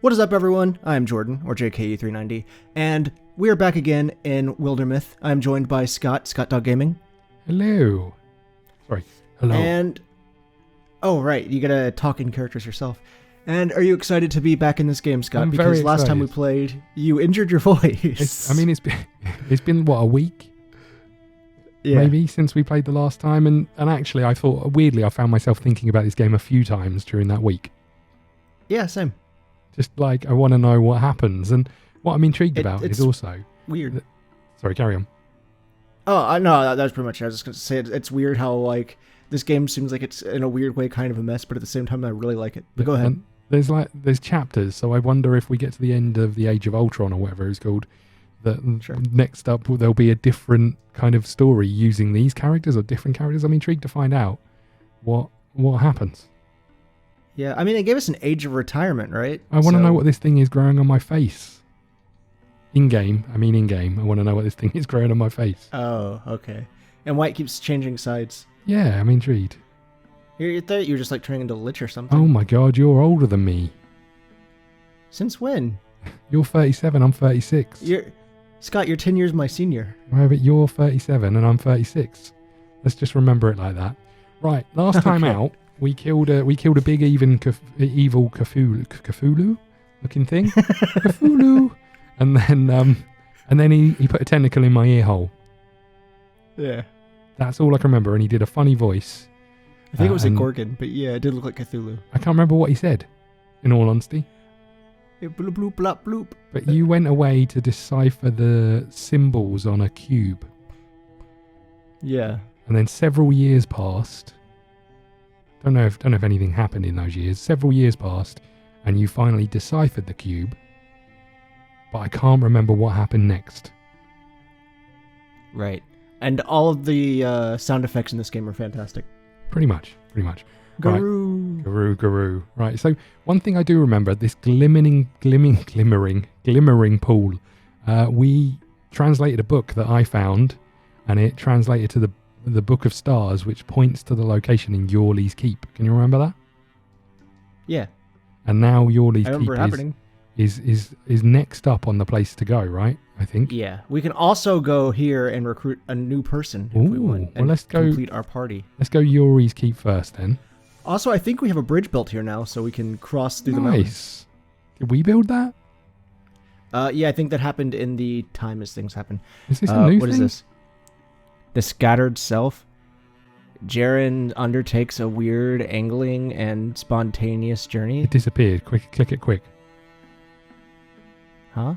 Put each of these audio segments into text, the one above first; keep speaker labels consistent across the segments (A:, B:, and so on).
A: What is up, everyone? I'm Jordan, or JKE390, and we are back again in Wildermyth. I'm joined by Scott, ScottDogGaming.
B: Hello. Sorry. Hello.
A: And, oh right, you gotta talk in characters yourself. And are you excited to be back in this game, Scott?
B: I'm
A: because
B: very
A: last time we
B: excited.
A: played, you injured your voice.
B: It's been what, a week?
A: Yeah.
B: Maybe since we played the last time, and actually I thought, weirdly, I found myself thinking about this game a few times during that week.
A: Yeah, same.
B: Just like, I want to know what happens, and what I'm intrigued about is also...
A: Weird.
B: Sorry, carry on.
A: Oh, no, that was pretty much it. I was just going to say it's weird how, like, this game seems like it's, in a weird way, kind of a mess, but at the same time, I really like it. But go ahead.
B: And there's chapters, so I wonder if we get to the end of the Age of Ultron, or whatever it's called, that
A: Sure.
B: next up there'll be a different kind of story using these characters, or different characters. I'm intrigued to find out what happens.
A: Yeah, I mean, they gave us an age of retirement, right?
B: I want to know what this thing is growing on my face. In-game, I want to know what this thing is growing on my face.
A: Oh, okay. And why it keeps changing sides.
B: Yeah, I'm intrigued.
A: You thought you were just, like, turning into a lich or something.
B: Oh my god, you're older than me.
A: Since when?
B: You're 37, I'm 36.
A: Scott, you're 10 years my senior.
B: Right, but you're 37 and I'm 36. Let's just remember it like that. Right, last time out, we killed a big evil Cthulhu looking thing. Cthulhu. And then he put a tentacle in my ear hole.
A: Yeah.
B: That's all I can remember, and he did a funny voice.
A: I think it was a Gorgon, but yeah, it did look like Cthulhu.
B: I can't remember what he said, in all honesty.
A: Bloop, bloop, blop, bloop.
B: But you went away to decipher the symbols on a cube.
A: Yeah.
B: And then several years passed. Don't know if anything happened in those years. Several years passed, and you finally deciphered the cube. But I can't remember what happened next.
A: Right. And all of the sound effects in this game are fantastic.
B: Pretty much.
A: Garoo.
B: Right. Garoo. Right, so one thing I do remember, this glimmering pool. We translated a book that I found, and it translated to the Book of Stars, which points to the location in Yorley's Keep. Can you remember that?
A: Yeah.
B: And now Yorley's
A: Keep
B: is next up on the place to go, right? I think.
A: Yeah. We can also go here and recruit a new person if we want.
B: Well, let's go
A: complete our party.
B: Let's go Yorley's Keep first, then.
A: Also, I think we have a bridge built here now, so we can cross through the mountains.
B: Did we build that?
A: Yeah, I think that happened in the time as things happen.
B: Is this a new thing?
A: What is this? The Scattered Self. Jaren undertakes a weird angling and spontaneous journey.
B: It disappeared. Quick, click it quick.
A: Huh?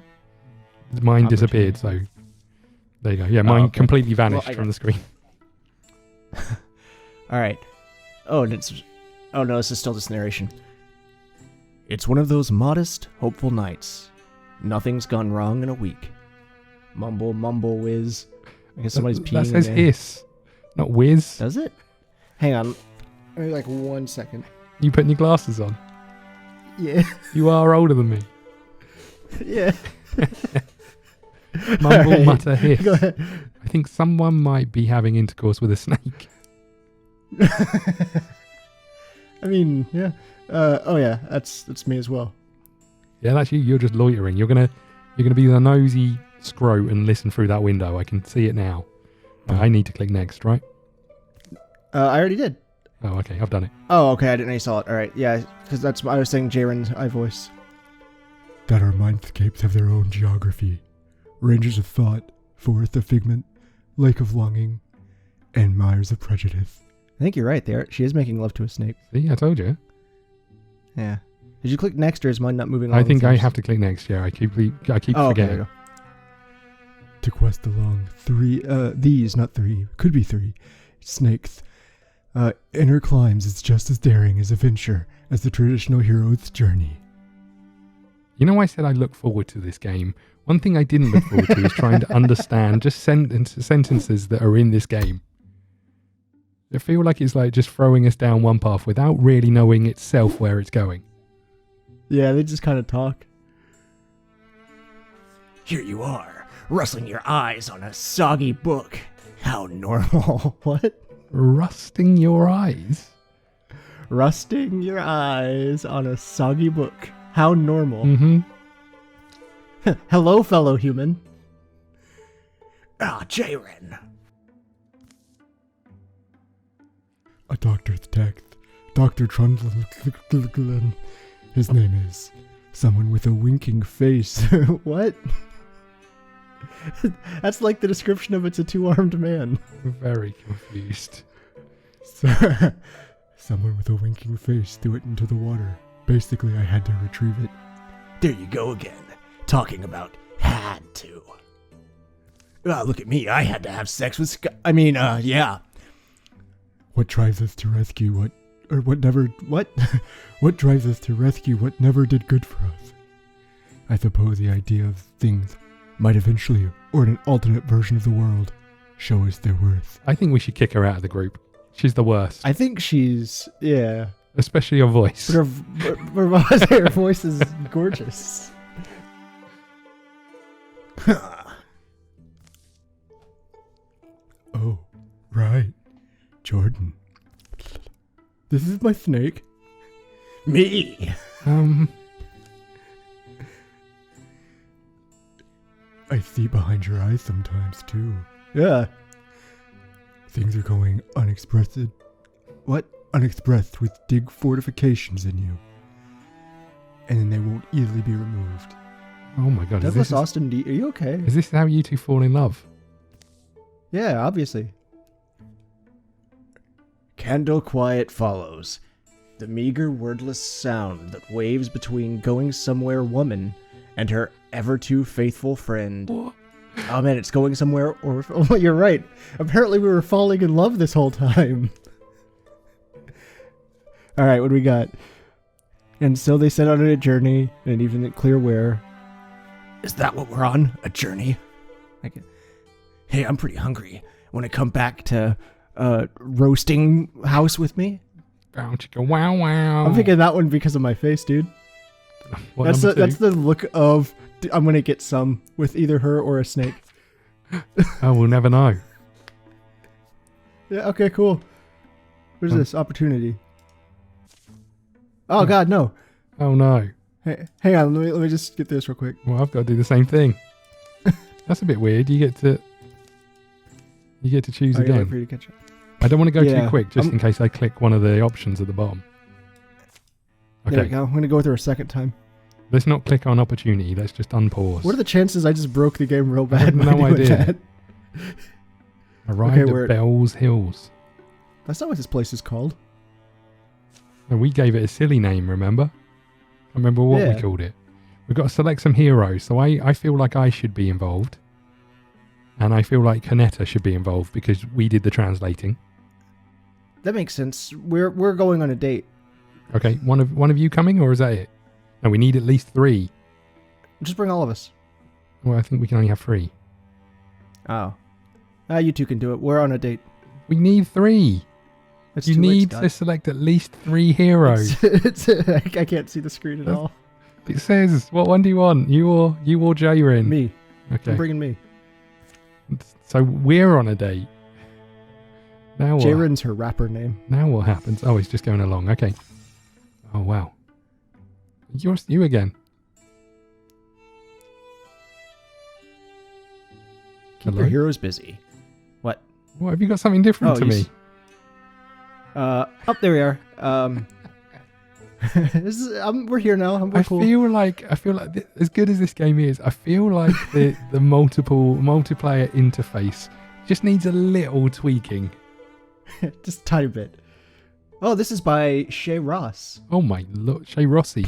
B: Mine disappeared, so there you go. Yeah, mine completely vanished from the screen.
A: All right. Oh no, this is still this narration. It's one of those modest, hopeful nights. Nothing's gone wrong in a week. Mumble, mumble, whiz. I guess somebody's peeing.
B: That says
A: in
B: hiss, not whiz.
A: Does it? Hang on. Maybe like 1 second.
B: You putting your glasses on?
A: Yeah.
B: You are older than me.
A: Yeah.
B: Mumble,
A: right.
B: mutter, hiss.
A: Go ahead.
B: I think someone might be having intercourse with a snake.
A: I mean, yeah. Oh yeah, that's me as well.
B: Yeah, that's you. You're just loitering. You're gonna be the nosy scrote and listen through that window. I can see it now. I need to click next, right?
A: I already did.
B: Oh, okay. I've done it.
A: Oh, okay. I didn't know you saw it. All right. Yeah, because that's I was saying Jaren's voice.
C: That our mindscapes have their own geography. Ranges of thought, forest of figment, lake of longing, and mires of prejudice.
A: I think you're right there. She is making love to a snake.
B: See, I told you.
A: Yeah. Did you click next, or is mine not moving?
B: I think I have to click next. Yeah, I keep forgetting.
A: Okay,
C: to quest along could be three snakes. Inner climbs is just as daring as a venture as the traditional hero's journey.
B: You know, I said I look forward to this game. One thing I didn't look forward to is trying to understand just sentences that are in this game. I feel like it's like just throwing us down one path without really knowing itself where it's going.
A: Yeah, they just kind of talk. Here you are, rustling your eyes on a soggy book. How normal. What?
B: Rusting your eyes?
A: Rusting your eyes on a soggy book. How normal.
B: Mm-hmm.
A: Hello, fellow human. Ah, Jaren.
C: A doctor's text. Dr. Trundle. His name is someone with a winking face.
A: What? That's like the description of It's a Two-Armed Man.
B: Very confused.
C: Someone with a winking face threw it into the water. Basically, I had to retrieve it.
A: There you go again. Talking about had to. Look at me. I had to have sex with yeah.
C: What drives us to rescue what drives us to rescue what never did good for us? I suppose the idea of things might eventually, or in an alternate version of the world, show us their worth.
B: I think we should kick her out of the group. She's the worst.
A: I think she's, yeah.
B: Especially her voice.
A: But her voice is gorgeous.
C: Oh, right. Jordan. This is my snake.
A: Me.
C: I see behind your eyes sometimes, too.
A: Yeah.
C: Things are going unexpressed. What? Unexpressed with dig fortifications in you. And then they won't easily be removed.
B: Oh my god.
A: Douglas Austin, are you okay?
B: Is this how you two fall in love?
A: Yeah, obviously. Candle quiet follows. The meager, wordless sound that waves between going somewhere woman and her ever too faithful friend.
B: What?
A: Oh man, it's going somewhere or... Oh, you're right. Apparently we were falling in love this whole time. Alright, what do we got? And so they set out on a journey, and even clear where. Is that what we're on? A journey? Hey, I'm pretty hungry. Want to come back to roasting house with me?
B: Bow chicka wow wow.
A: I'm thinking that one because of my face, dude. That's the look of I'm gonna get some with either her or a snake.
B: Oh, we'll never know.
A: Yeah. Okay. Cool. What is this opportunity? Oh God, no.
B: Oh no.
A: Hey, hang on. Let me just get this real quick.
B: Well, I've got to do the same thing. That's a bit weird. You get to choose again.
A: Wait for you to catch up.
B: I don't want to go too quick, just in case I click one of the options at the bottom. Okay.
A: There we go. I'm gonna go with her a second time.
B: Let's not click on opportunity. Let's just unpause.
A: What are the chances I just broke the game real bad?
B: I have no
A: by doing
B: idea.
A: that?
B: Arrived at Bell's Hills.
A: That's not what this place is called.
B: No, we gave it a silly name, remember? I remember what we called it. We've got to select some heroes, so I feel like I should be involved. And I feel like Kaneta should be involved because we did the translating.
A: That makes sense. We're going on a date.
B: Okay, one of you coming, or is that it? No, we need at least 3.
A: Just bring all of us.
B: Well, I think we can only have 3.
A: Oh. You two can do it. We're on a date.
B: We need 3. You need to select at least 3 heroes.
A: I can't see the screen at all.
B: It says, what one do you want? You or Jaren?
A: Me.
B: Okay.
A: I'm bringing me.
B: So we're on a date. Now what?
A: Jaren's her rapper name.
B: Now what happens? Oh, he's just going along. Okay. Oh, wow. You again.
A: Keep your heroes busy. What?
B: What, have you got something different to me?
A: There we are. We're here now. We're cool.
B: I feel like as good as this game is, I feel like the multiplayer interface just needs a little tweaking.
A: Just a tiny bit. Oh, this is by Shay Ross.
B: Oh my lord, Shay Rossi.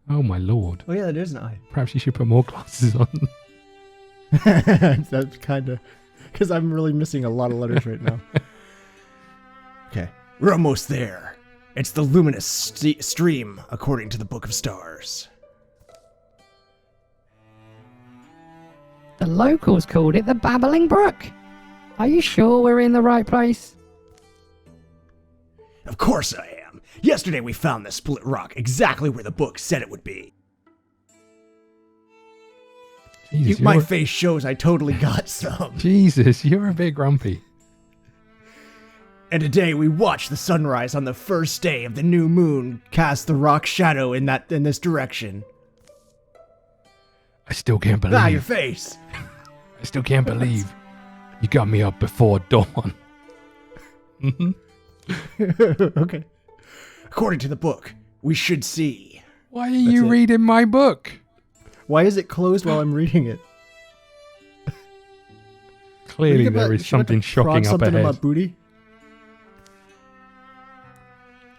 B: Oh my lord.
A: Oh yeah, that is an eye.
B: Perhaps you should put more glasses on.
A: That's kind of because I'm really missing a lot of letters right now. Okay, we're almost there. It's the luminous stream, according to the Book of Stars.
D: The locals called it the Babbling Brook. Are you sure we're in the right place?
A: Of course I am. Yesterday we found this split rock exactly where the book said it would be.
B: Jesus,
A: my face shows I totally got some.
B: Jesus, you're a bit grumpy.
A: And today we watch the sunrise on the first day of the new moon cast the rock shadow in this direction.
B: I still can't believe.
A: Ah, your face.
B: I still can't believe you got me up before dawn.
A: Okay. According to the book, we should see.
B: Why are you reading my book?
A: Why is it closed while I'm reading it?
B: Clearly there is something shocking up
A: something
B: ahead.
A: in my booty?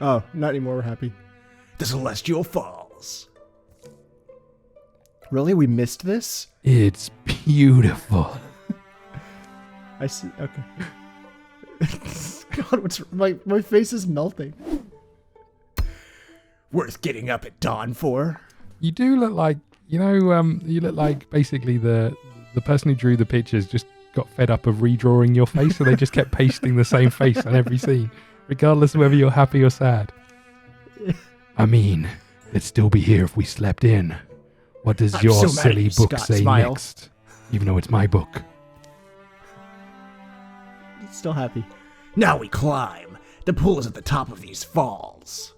A: Oh, not anymore. We're happy. The Celestial Falls. Really? We missed this?
B: It's beautiful.
A: I see. Okay. God, what's my face is melting. Worth getting up at dawn for.
B: You do look like, you look like basically the person who drew the pictures just got fed up of redrawing your face, so they just kept pasting the same face on every scene, regardless of whether you're happy or sad. I mean, they'd still be here if we slept in. What does
A: I'm
B: your
A: so mad at
B: silly
A: you,
B: book
A: Scott,
B: say
A: smile.
B: next? Even though it's my book.
A: Still happy. Now we climb. The pool is at the top of these falls.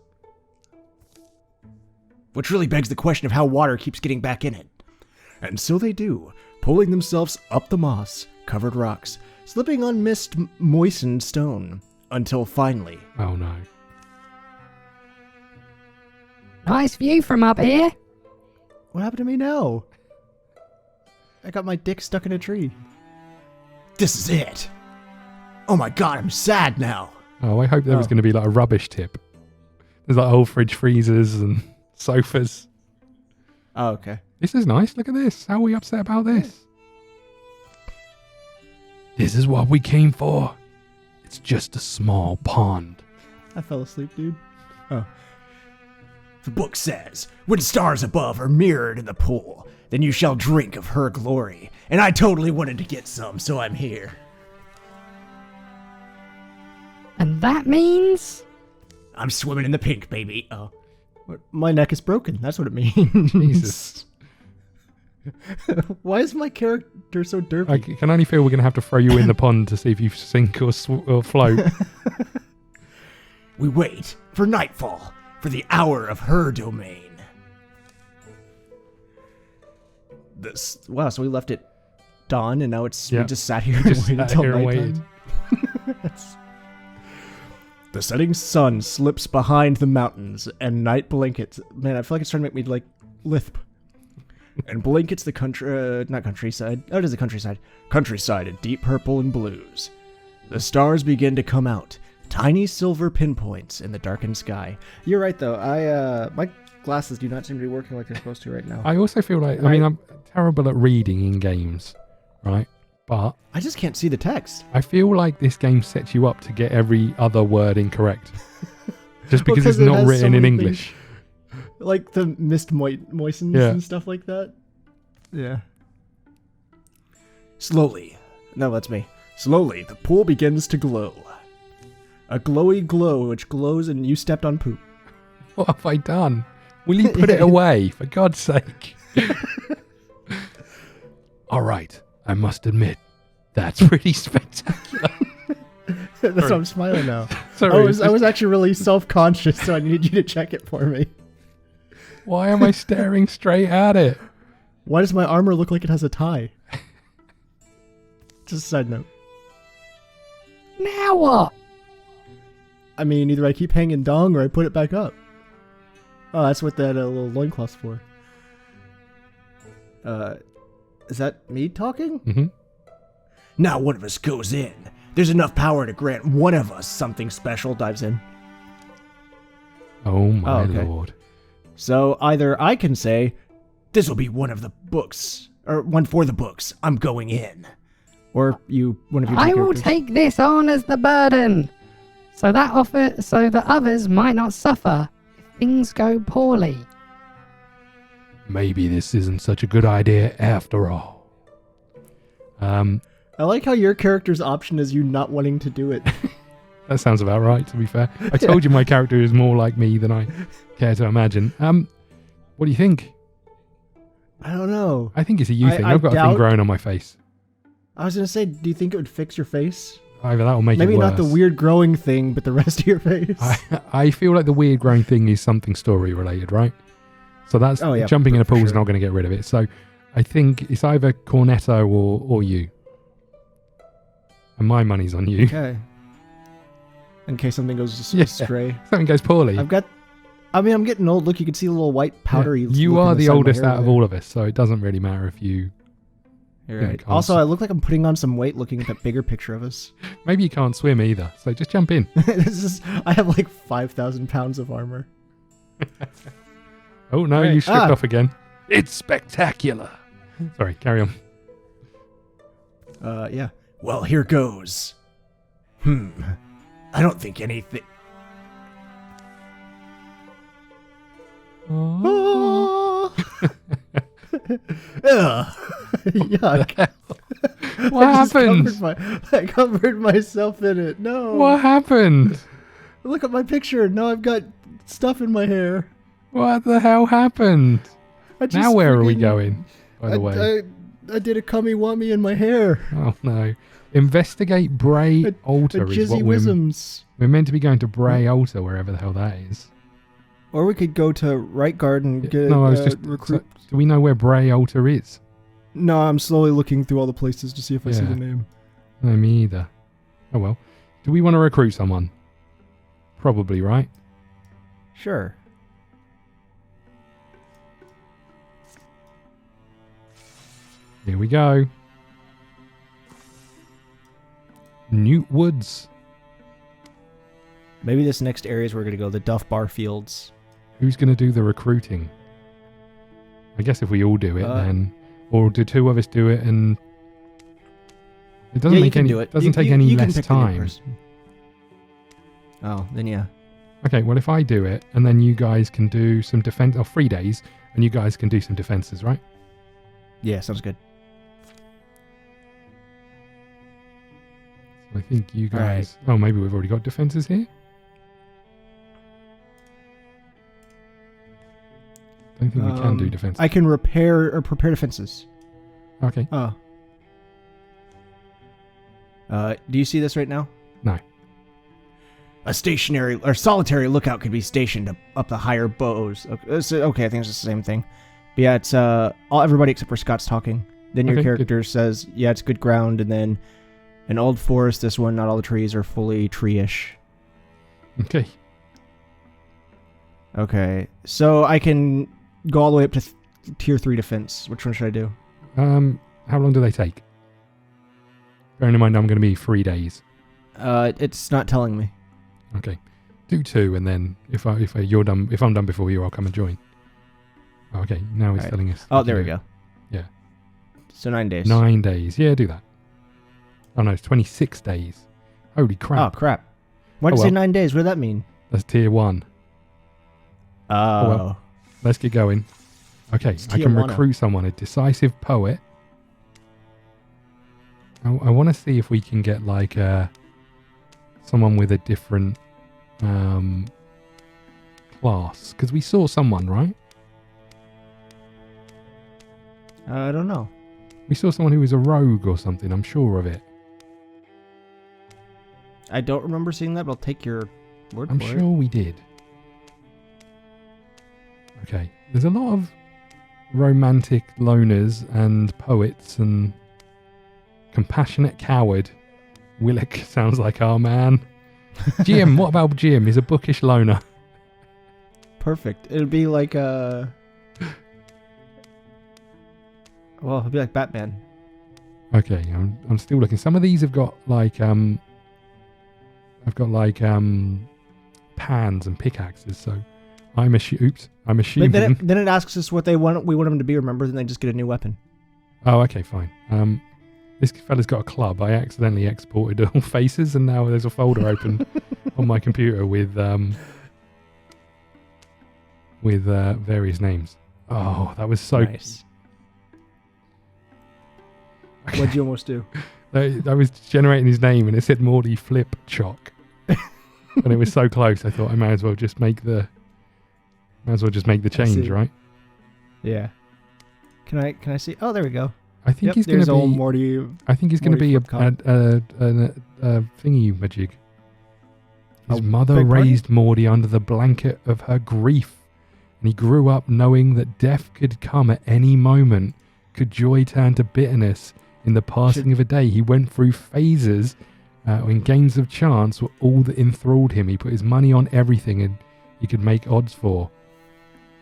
A: Which really begs the question of how water keeps getting back in it. And so they do, pulling themselves up the moss-covered rocks, slipping on mist-moistened stone, until finally...
B: Oh no.
D: Nice view from up here.
A: What happened to me now? I got my dick stuck in a tree. This is it. Oh my god, I'm sad now.
B: Oh, I hope there was going to be like a rubbish tip. There's like old fridge freezers and sofas.
A: Oh, okay.
B: This is nice. Look at this. How are we upset about this? This is what we came for. It's just a small pond.
A: I fell asleep, dude. Oh. The book says, when stars above are mirrored in the pool, then you shall drink of her glory. And I totally wanted to get some, so I'm here.
D: And that means?
A: I'm swimming in the pink, baby. Oh. My neck is broken. That's what it means.
B: Jesus.
A: Why is my character so derpy?
B: I can only feel we're going to have to throw you in the pond to see if you sink or float.
A: We wait for nightfall, for the hour of her domain. Wow, so we left it dawn, and now it's we just sat here and waited until nighttime. The setting sun slips behind the mountains, and night blankets. Man, I feel like it's trying to make me like lisp. And blankets the not countryside. Oh, it is the countryside. Countryside in deep purple and blues. The stars begin to come out, tiny silver pinpoints in the darkened sky. You're right, though. My glasses do not seem to be working like they're supposed to right now.
B: I also feel like, I mean, I'm terrible at reading in games, right? But
A: I just can't see the text.
B: I feel like this game sets you up to get every other word incorrect. Just because it's not written in English.
A: Like the mist moistens and stuff like that. Yeah. Slowly. No, that's me. Slowly, the pool begins to glow. A glowy glow which glows and you stepped on poop.
B: What have I done? Will you put it away, for God's sake? All right, I must admit, that's pretty spectacular.
A: That's why I'm smiling now.
B: Sorry,
A: I was actually really self-conscious, so I needed you to check it for me.
B: Why am I staring straight at it?
A: Why does my armor look like it has a tie? Just a side note.
D: Now what?
A: I mean, either I keep hanging dong or I put it back up. Oh, that's what that little loincloth's for. Is that me talking?
B: Mm-hmm.
A: Now one of us goes in. There's enough power to grant one of us something special. Dives in.
B: Oh my
A: okay.
B: lord.
A: So either I can say, this will be one of the books, or one for the books. I'm going in. Or one of you.
D: I will take this on as the burden, so that others might not suffer if things go poorly.
B: Maybe this isn't such a good idea after all.
A: I like how your character's option is you not wanting to do it.
B: That sounds about right, to be fair. I told you my character is more like me than I care to imagine. What do you think?
A: I don't know.
B: I think it's a you thing. I've got a thing growing on my face.
A: I was going to say, do you think it would fix your face?
B: Either that will make
A: Maybe
B: it worse.
A: not the weird growing thing, but the rest of your face.
B: I feel like the weird growing thing is something story related, right? So that's jumping in a pool is not going to get rid of it. So I think it's either Cornetto or you. And my money's on you.
A: Okay. In case something goes astray.
B: Something goes poorly.
A: I'm getting old. Look, you can see a little white powdery.
B: You are the oldest out of all of us, so it doesn't really matter if you.
A: You're right. Also, I look like I'm putting on some weight looking at that bigger picture of us.
B: Maybe you can't swim either, so just jump in.
A: I have like 5,000 pounds of armor.
B: Oh no, you stripped off again. It's spectacular. Sorry, carry on.
A: Yeah. Well, here goes. I don't think anything.
B: Oh.
A: Ugh. Yuck.
B: What happened?
A: I covered myself in it. No.
B: What happened?
A: Look at my picture. Now I've got stuff in my hair.
B: What the hell happened? Now where are we going, by the way?
A: I did a cummy-wummy in my hair.
B: Oh, no. Investigate Bray Altar is what we're meant to be going to Bray Altar, wherever the hell that is.
A: Or we could go to Right Guard and get recruit.
B: So, do we know where Bray Altar is?
A: No, I'm slowly looking through all the places to see if I see the name.
B: No, me either. Oh well. Do we want to recruit someone? Probably, right?
A: Sure.
B: Here we go. Newt Woods.
A: Maybe this next area is where we're going to go, the Duff Bar Fields.
B: Who's going to do the recruiting? I guess if we all do it then. Or do two of us do it and... It doesn't make any... Doesn't take any less time.
A: Oh, then yeah.
B: Okay, well if I do it and then you guys can do some defense... Or 3 days and you guys can do some defenses, right?
A: Yeah, sounds good.
B: I think you guys... Right. Oh, maybe we've already got defenses here? I don't think we can do defenses.
A: I can prepare defenses.
B: Okay.
A: Oh. Do you see this right now?
B: No.
A: A stationary or solitary lookout could be stationed up the higher bows. Okay, I think it's the same thing. But yeah, it's everybody except for Scott's talking. Then your character says, yeah, it's good ground, and then an old forest, this one, not all the trees are fully tree-ish.
B: Okay.
A: Okay, so I can go all the way up to tier 3 defense. Which one should I do?
B: How long do they take? Bearing in mind I'm going to be 3 days.
A: It's not telling me.
B: Okay. Do 2, and then if I'm done before you, I'll come and join. Okay, now he's telling us.
A: Oh, there we go.
B: Yeah.
A: So 9 days.
B: 9 days. Yeah, do that. Oh no, it's 26 days. Holy crap.
A: Oh, crap. Why did you say 9 days? What did that mean?
B: That's tier 1.
A: Oh.
B: Well, let's get going. Okay, I can recruit someone, a decisive poet. I want to see if we can get like someone with a different class. Because we saw someone, right?
A: I don't know.
B: We saw someone who was a rogue or something. I'm sure of it.
A: I don't remember seeing that, but I'll take your word for it.
B: I'm sure we did. Okay. There's a lot of romantic loners and poets and compassionate coward. Willick sounds like our man. Jim, what about Jim? He's a bookish loner.
A: Perfect. It'll be like well, it'll be like Batman.
B: Okay, I'm still looking. Some of these have got like pans and pickaxes, so I'm assuming.
A: But then it asks us what we want them to be. Remember, then they just get a new weapon.
B: Oh, okay, fine. This fella's got a club. I accidentally exported all faces, and now there's a folder open on my computer with various names. Oh, that was so
A: nice. Okay. What'd you almost do?
B: I was generating his name, and it said Morty Flip Chalk, and it was so close. I thought I might as well just make the change, right?
A: Yeah. Can I see? Oh, there we go.
B: I think he's going
A: there's
B: to
A: old
B: be.
A: Morty.
B: I think he's going to
A: Morty
B: be a
A: Flipcock.
B: thingy majig. His
A: A
B: mother
A: big party?
B: raised Morty under the blanket of her grief, and he grew up knowing that death could come at any moment. Could joy turn to bitterness in the passing of a day? He went through phases when games of chance were all that enthralled him. He put his money on everything and he could make odds for.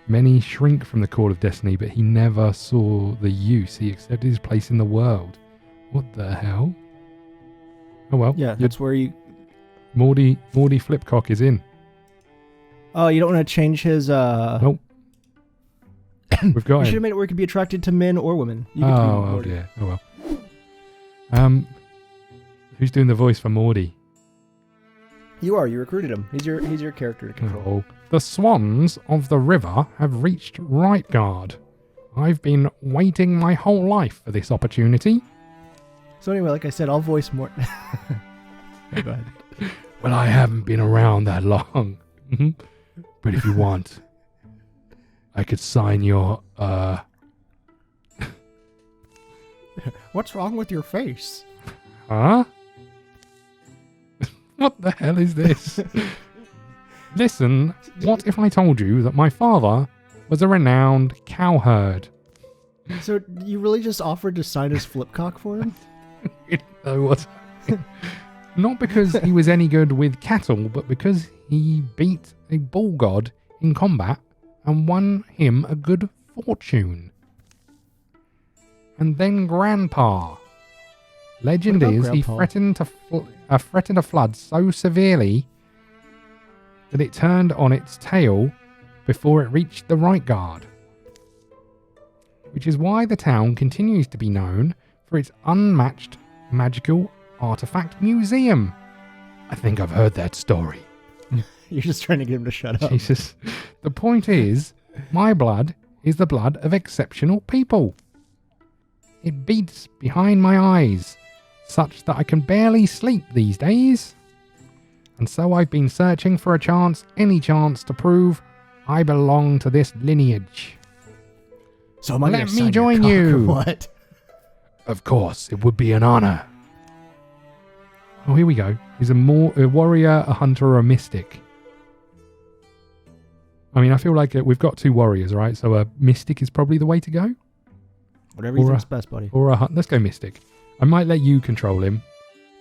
B: Many shrink from the call of destiny, but he never saw the use. He accepted his place in the world. What the hell? Oh well.
A: Yeah, that's where you...
B: Morty Flipcock is in.
A: Oh, you don't want to change his...
B: Nope. We've got
A: You should
B: him.
A: have made it where he could be attracted to men or women. You get to be
B: Oh
A: Morty.
B: dear. Oh well. Who's doing the voice for Morty?
A: You are. You recruited him. He's your character to control.
B: Oh. The swans of the river have reached right guard. I've been waiting my whole life for this opportunity.
A: So anyway, like I said, I'll voice more. Go ahead.
B: Well, I haven't been around that long. But if you want, I could sign your,
A: What's wrong with your face?
B: Huh? What the hell is this? Listen, what if I told you that my father was a renowned cowherd?
A: So you really just offered to sign his Flipcock for him?
B: You know what? Not because he was any good with cattle, but because he beat a bull god in combat and won him a good fortune. And then Grandpa. Legend
A: What about
B: is he
A: Grandpa?
B: threatened a flood so severely that it turned on its tail before it reached the right guard. Which is why the town continues to be known for its unmatched magical artifact museum. I think I've heard that story.
A: You're just trying to get him to shut up.
B: Jesus. The point is, my blood is the blood of exceptional people. It beats behind my eyes, such that I can barely sleep these days. And so I've been searching for a chance, any chance, to prove I belong to this lineage.
A: So am I
B: Let
A: gonna
B: me
A: sign
B: join
A: your cock or
B: you.
A: what?
B: Of course, it would be an honor. Oh, here we go. He's a warrior, a hunter, or a mystic. I mean, I feel like we've got two warriors, right? So a mystic is probably the way to go.
A: Whatever you
B: Or
A: think's best, buddy.
B: Or a hunt. Let's go mystic. I might let you control him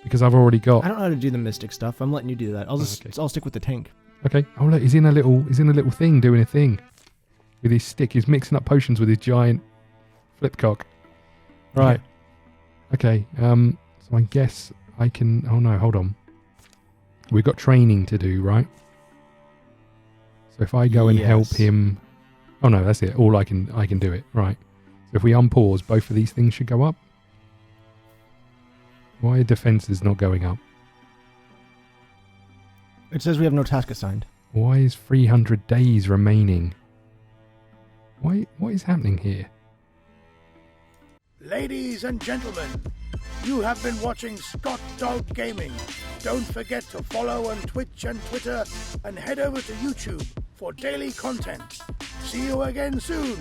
B: because I've already got.
A: I don't know how to do the mystic stuff. I'm letting you do that. I'll stick with the tank.
B: Okay. Oh look, he's in a little thing doing a thing with his stick. He's mixing up potions with his giant flipcock. Right. Okay. So I guess I can. Oh no, hold on. We've got training to do, right? So if I go and help
A: Yes.
B: him. Oh no, that's it. All I can do it. Right. So if we unpause, both of these things should go up. Why are defenses not going up?
A: It says we have no task assigned.
B: Why is 300 days remaining? What is happening here?
E: Ladies and gentlemen, you have been watching ScottDogGaming. Don't forget to follow on Twitch and Twitter and head over to YouTube for daily content. See you again soon.